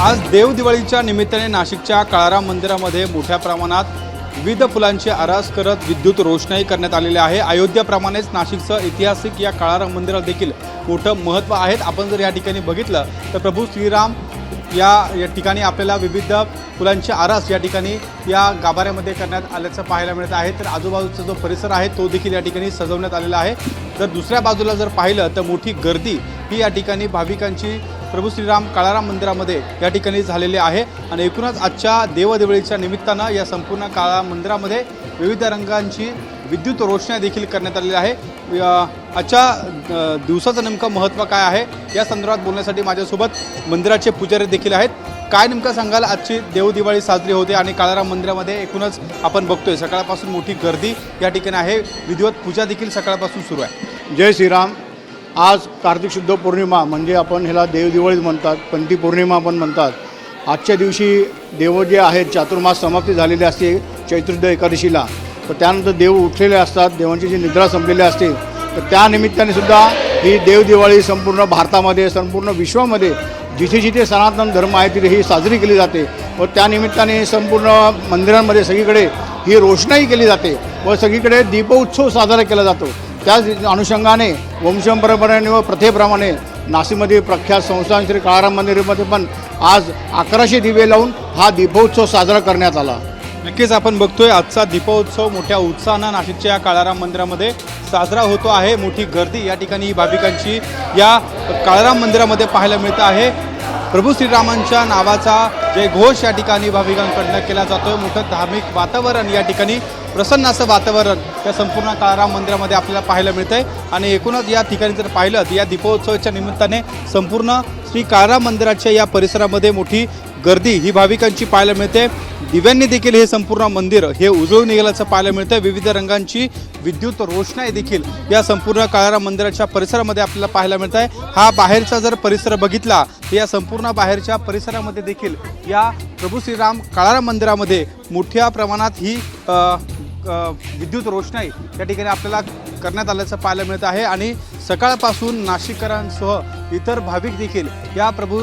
आज देव दिवाळीच्या निमित्ताने नाशिकच्या काळाराम मंदिरामध्ये मोठ्या प्रमाणात विविध फुलांची आरास करत विद्युत रोषणाई करण्यात आलेली आहे। अयोध्याप्रमाणेच नाशिकचं ऐतिहासिक या काळाराम मंदिराला देखील मोठं महत्त्व आहे। आपण जर या ठिकाणी बघितलं तर प्रभू श्रीराम या ठिकाणी आपल्याला विविध फुलांची आरास या ठिकाणी या गाभाऱ्यामध्ये करण्यात आल्याचं पाहायला मिळत आहे। तर आजूबाजूचा जो परिसर आहे तो देखील या ठिकाणी सजवण्यात आलेला आहे। तर दुसऱ्या बाजूला जर पाहिलं तर मोठी गर्दी ही या ठिकाणी भाविकांची प्रभू श्रीराम काळाराम मंदिरामध्ये या ठिकाणी झालेली आहे। आणि एकूणच आजच्या देवदिवाळीच्या निमित्तानं या संपूर्ण काळाराम मंदिरामध्ये विविध रंगांची विद्युत रोषणाई देखील करण्यात आलेली आहे। आजच्या दिवसाचं नेमकं महत्त्व काय आहे या संदर्भात बोलण्यासाठी माझ्यासोबत मंदिराचे पुजारी देखील आहेत। काय नेमकं सांगाल, आजची देवदिवाळी साजरी होते आणि काळाराम मंदिरामध्ये एकूणच आपण बघतोय सकाळपासून मोठी गर्दी या ठिकाणी आहे, विधिवत पूजा देखील सकाळपासून सुरू आहे। जय श्रीराम। आज कार्तिक शुद्ध पौर्णिमा म्हणजे आपण ह्याला देवदिवाळी म्हणतात, पंथी पौर्णिमा पण म्हणतात। आजच्या दिवशी देव जे आहेत चातुर्मास समाप्ती झालेली असते चैत्रोदय एकादशीला, तर त्यानंतर देव उठलेले असतात, देवांची जी निद्रा संपलेली असते, तर त्या निमित्ताने सुद्धा ही देवदिवाळी संपूर्ण भारतामध्ये संपूर्ण विश्वामध्ये जिथे जिथे सनातन धर्म आहे तिथे ही साजरी केली जाते। व त्या निमित्ताने संपूर्ण मंदिरांमध्ये सगळीकडे ही रोषणाई केली जाते व सगळीकडे दीपोत्सव साजरा केला जातो। त्याच अनुषंगाने वंशपरंपरेने व प्रथेप्रमाणे नाशिकमध्ये प्रख्यात संस्थान श्री काळाराम मंदिरामध्ये पण आज 1100 दिवे लावून हा दीपोत्सव साजरा करण्यात आला। नक्कीच आपण बघतोय आजचा दीपोत्सव मोठ्या उत्साहानं नाशिकच्या या काळाराम मंदिरामध्ये साजरा होतो आहे। मोठी गर्दी या ठिकाणी भाविकांची या काळाराम मंदिरामध्ये पाहायला मिळत आहे। प्रभू श्रीरामांच्या नावाचा जयघोष या ठिकाणी भाविकांकडून केला जातोय। मोठं धार्मिक वातावरण या ठिकाणी प्रसन्न असं वातावरण या संपूर्ण काळाराम मंदिरामध्ये आपल्याला पाहायला मिळतंय। आणि एकूणच या ठिकाणी जर पाहिलं तर या दीपोत्सवाच्या निमित्ताने संपूर्ण श्री काळाराम मंदिराच्या या परिसरामध्ये मोठी गर्दी ही भाविकांची पाहायला मिळते। दिव्यांनी देखील हे संपूर्ण मंदिर हे उजळून निघाल्याचं पाहायला मिळतं। विविध रंगांची विद्युत रोषणाई देखील या संपूर्ण काळाराम मंदिराच्या परिसरामध्ये आपल्याला पाहायला मिळत आहे। हा बाहेरचा जर परिसर बघितला तर या संपूर्ण बाहेरच्या परिसरामध्ये देखील या प्रभू श्रीराम काळाराम मंदिरामध्ये मोठ्या प्रमाणात ही विद्युत रोषणाई या ठिकाणी आपल्याला करण्यात आल्याचं पाहायला मिळत आहे। आणि सकाळपासून नाशिककरांसह इतर भाविक देखील या प्रभू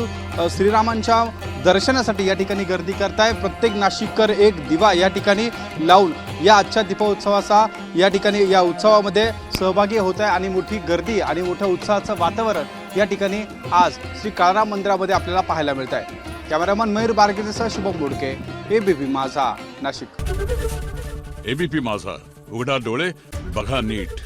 श्रीरामांच्या दर्शनासाठी या ठिकाणी गर्दी करताय। प्रत्येक नाशिककर एक दिवा या ठिकाणी लावून या आजच्या दीपोत्सवाचा या ठिकाणी या उत्सवामध्ये सहभागी होत आहे आणि मोठी गर्दी आणि मोठं उत्साहाचं वातावरण या ठिकाणी आज श्री काळाराम मंदिरामध्ये आपल्याला पाहायला मिळत आहे। कॅमेरामन मयूर बारगेसह शुभम बोडके, एबीपी माझा, नाशिक। एबीपी माझा, उघडा डोळे बघा नीट।